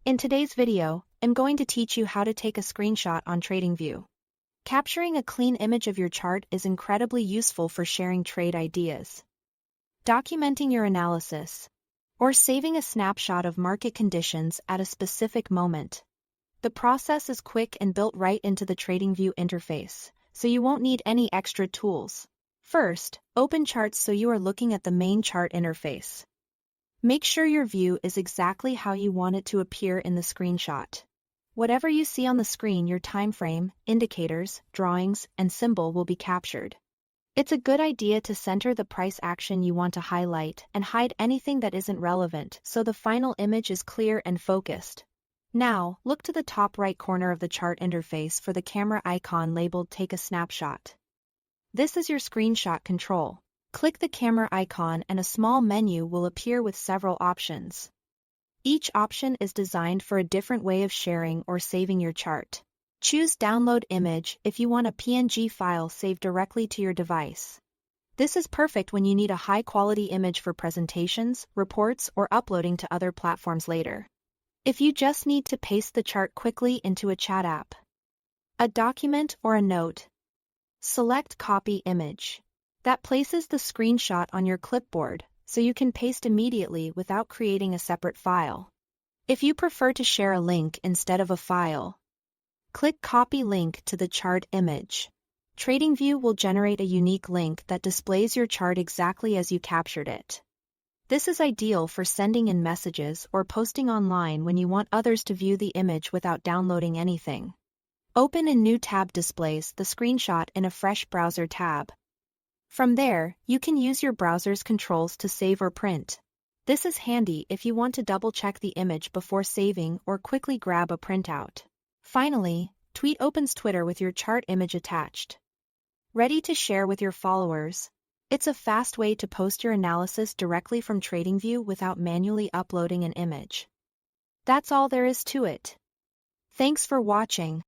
In today's video, I'm going to teach you how to take a screenshot on Tradingview. Capturing a clean image of your chart is incredibly useful for sharing trade ideas, documenting your analysis, or saving a snapshot of market conditions at a specific moment. The process is quick and built right into the Tradingview interface, so you won't need any extra tools. First, open Charts so you are looking at the main chart interface. Make sure your view is exactly how you want it to appear in the screenshot. Whatever you see on the screen, your time frame, indicators, drawings, and symbol will be captured. It's a good idea to center the price action you want to highlight and hide anything that isn't relevant so the final image is clear and focused. Now, look to the top right corner of the chart interface for the camera icon labeled Take a Snapshot. This is your screenshot control. Click the camera icon and a small menu will appear with several options. Each option is designed for a different way of sharing or saving your chart. Choose Download Image if you want a PNG file saved directly to your device. This is perfect when you need a high-quality image for presentations, reports, or uploading to other platforms later. If you just need to paste the chart quickly into a chat app, a document, or a note, select Copy Image. That places the screenshot on your clipboard, so you can paste immediately without creating a separate file. If you prefer to share a link instead of a file, click Copy Link to the chart image. Tradingview will generate a unique link that displays your chart exactly as you captured it. This is ideal for sending in messages or posting online when you want others to view the image without downloading anything. Open a new tab displays the screenshot in a fresh browser tab. From there, you can use your browser's controls to save or print. This is handy if you want to double-check the image before saving or quickly grab a printout. Finally, Tweet opens Twitter with your chart image attached. Ready to share with your followers? It's a fast way to post your analysis directly from Tradingview without manually uploading an image. That's all there is to it. Thanks for watching.